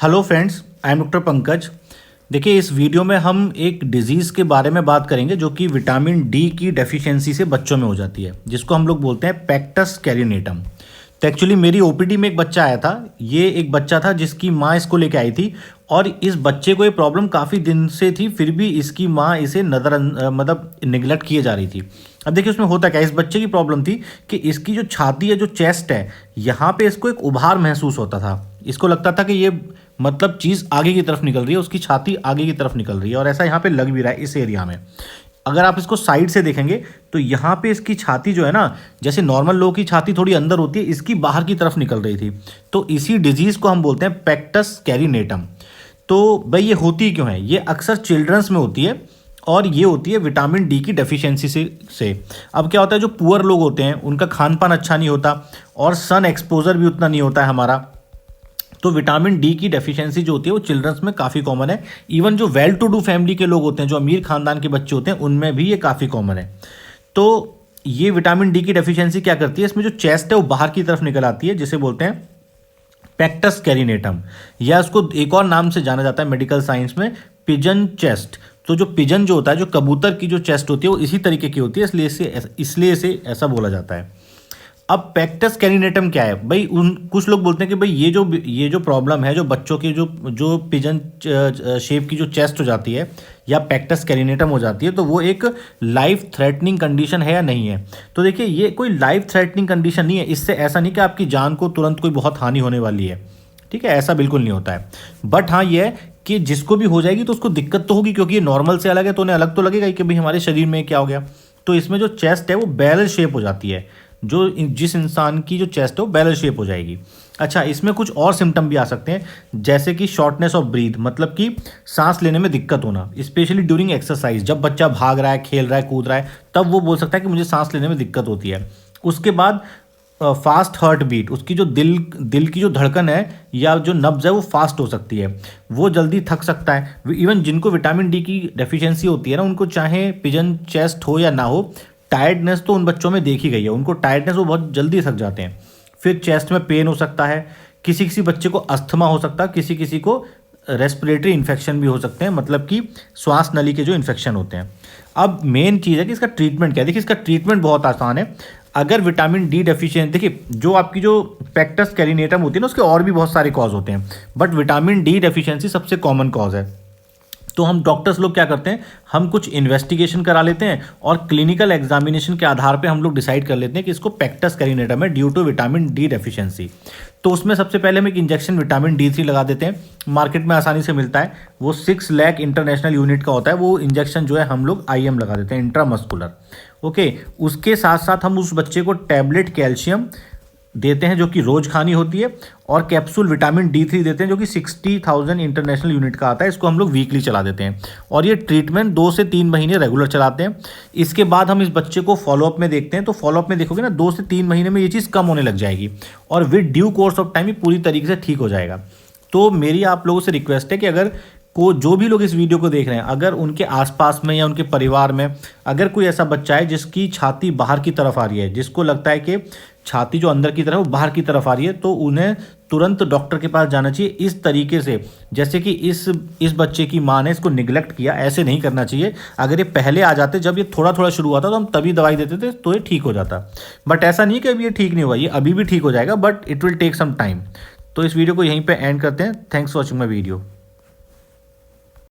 Hello friends, I am doctor Pankaj. देखिए, इस video में हम एक डिजीज़ के बारे में बात करेंगे जो कि विटामिन डी की डेफिशिएंसी से बच्चों में हो जाती है, जिसको हम लोग बोलते हैं पैक्टस कैरिनेटम। तो एक्चुअली मेरी ओपीडी में एक बच्चा आया था। ये एक बच्चा था जिसकी माँ इसको लेके आई थी और इस बच्चे को ये प्रॉब्लम काफ़ी दिन से थी, फिर भी इसकी माँ इसे मतलब निगलेक्ट किए जा रही थी। अब देखिए उसमें होता क्या, इस बच्चे की प्रॉब्लम थी कि इसकी जो छाती है, जो चेस्ट है, यहाँ पे इसको एक उभार महसूस होता था। इसको लगता था कि ये मतलब चीज़ आगे की तरफ निकल रही है, उसकी छाती आगे की तरफ निकल रही है और ऐसा यहाँ पे लग भी रहा है इस एरिया में। अगर आप इसको साइड से देखेंगे तो यहाँ पे इसकी छाती जो है ना, जैसे नॉर्मल लोगों की छाती थोड़ी अंदर होती है, इसकी बाहर की तरफ निकल रही थी। तो इसी डिजीज़ को हम बोलते हैं पैक्टस कैरिनेटम। तो भाई ये होती क्यों है? ये अक्सर चिल्ड्रंस में होती है और ये होती है विटामिन डी की डेफिशिएंसी से। अब क्या होता है, जो पुअर लोग होते हैं उनका खान पान अच्छा नहीं होता और सन एक्सपोजर भी उतना नहीं होता है हमारा। तो विटामिन डी की डेफिशिएंसी जो होती है वो चिल्ड्रंस में काफ़ी कॉमन है। इवन जो वेल टू डू फैमिली के लोग होते हैं, जो अमीर खानदान के बच्चे होते हैं, उनमें भी ये काफ़ी कॉमन है। तो ये विटामिन डी की डेफिशिएंसी क्या करती है, इसमें जो चेस्ट है वो बाहर की तरफ निकल आती है, जिसे बोलते हैं पैक्टस कैरिनेटम, या उसको एक और नाम से जाना जाता है मेडिकल साइंस में, पिजन चेस्ट। तो जो पिजन जो होता है, जो कबूतर की जो चेस्ट होती है, वो इसी तरीके की होती है, इसलिए इसे ऐसा बोला जाता है। अब पैक्टस कैरिनेटम क्या है भाई? कुछ लोग बोलते हैं कि भाई ये जो प्रॉब्लम है, जो बच्चों की जो पिजन शेप की जो चेस्ट हो जाती है या पैक्टस कैरिनेटम हो जाती है, तो वो एक लाइफ थ्रेटनिंग कंडीशन है या नहीं है। तो देखिए, ये कोई लाइफ थ्रेटनिंग कंडीशन नहीं है। इससे ऐसा नहीं कि आपकी जान को तुरंत कोई बहुत हानि होने वाली है, ठीक है, ऐसा बिल्कुल नहीं होता है। बट हाँ, ये है कि जिसको भी हो जाएगी तो उसको दिक्कत तो होगी, क्योंकि ये नॉर्मल से अलग है, तो उन्हें अलग तो लगेगा ही कि भाई हमारे शरीर में क्या हो गया। तो इसमें जो चेस्ट है वो बैरल शेप हो जाती है, जिस इंसान की जो चेस्ट है वो बैरल शेप हो जाएगी। अच्छा, इसमें कुछ और सिम्टम भी आ सकते हैं, जैसे कि शॉर्टनेस ऑफ ब्रीथ, मतलब कि सांस लेने में दिक्कत होना, स्पेशली ड्यूरिंग एक्सरसाइज। जब बच्चा भाग रहा है, खेल रहा है, कूद रहा है, तब वो बोल सकता है कि मुझे सांस लेने में दिक्कत होती है। उसके बाद फास्ट हार्ट बीट, उसकी जो दिल की जो धड़कन है या जो नब्ज है वो फास्ट हो सकती है, वो जल्दी थक सकता है। इवन जिनको विटामिन डी की डेफिशिएंसी होती है ना, उनको चाहे पिजन चेस्ट हो या ना हो, टायर्डनेस तो उन बच्चों में देखी गई है, उनको टायर्डनेस वो बहुत जल्दी थक जाते हैं। फिर चेस्ट में पेन हो सकता है, किसी किसी बच्चे को अस्थमा हो सकता है, किसी किसी को रेस्पिरेटरी इन्फेक्शन भी हो सकते हैं, मतलब कि श्वास नली के जो इन्फेक्शन होते हैं। अब मेन चीज़ है कि इसका ट्रीटमेंट क्या है। देखिए, इसका ट्रीटमेंट बहुत आसान है। अगर विटामिन डी डेफिशिएंसी, देखिए जो आपकी जो पैक्टस कैरिनेटम होती है ना, उसके और भी बहुत सारे कॉज होते हैं, बट विटामिन डी डेफिशिएंसी सबसे कॉमन कॉज है। तो हम डॉक्टर्स लोग क्या करते हैं, हम कुछ इन्वेस्टिगेशन करा लेते हैं और क्लिनिकल एग्जामिनेशन के आधार पे हम लोग डिसाइड कर लेते हैं कि इसको पैक्टस कैरिनेटम है due to vitamin D deficiency. तो उसमें सबसे पहले हम एक इंजेक्शन विटामिन D3 लगा देते हैं, मार्केट में आसानी से मिलता है, वो 6 लाख इंटरनेशनल यूनिट का होता है। वो इंजेक्शन जो है हम लोग IM लगा देते हैं, इंट्रामस्कुलर। ओके, उसके साथ साथ हम उस बच्चे को टैबलेट कैल्शियम देते हैं, जो कि रोज खानी होती है, और कैप्सूल विटामिन D3 देते हैं, जो कि 60,000 इंटरनेशनल यूनिट का आता है। इसको हम लोग वीकली चला देते हैं और ये ट्रीटमेंट 2 से 3 महीने रेगुलर चलाते हैं। इसके बाद हम इस बच्चे को फॉलोअप में देखते हैं। तो फॉलोअप में देखोगे ना, 2 से 3 महीने में ये चीज़ कम होने लग जाएगी और with due course of time ये पूरी तरीके से ठीक हो जाएगा। तो मेरी आप लोगों से रिक्वेस्ट है कि अगर जो भी लोग इस वीडियो को देख रहे हैं, अगर उनके आसपास में या उनके परिवार में अगर कोई ऐसा बच्चा है जिसकी छाती बाहर की तरफ आ रही है, जिसको लगता है कि छाती जो अंदर की तरफ वो बाहर की तरफ आ रही है, तो उन्हें तुरंत डॉक्टर के पास जाना चाहिए। इस तरीके से, जैसे कि इस बच्चे की माँ ने इसको निगलेक्ट किया, ऐसे नहीं करना चाहिए। अगर ये पहले आ जाते, जब ये थोड़ा थोड़ा शुरू हुआ था, तो हम तभी दवाई देते थे तो ये ठीक हो जाता। बट ऐसा नहीं कि अभी ये ठीक नहीं हुआ, ये अभी भी ठीक हो जाएगा, but it will take some time. तो इस वीडियो को यहीं पे एंड करते हैं। Thanks for watching my video.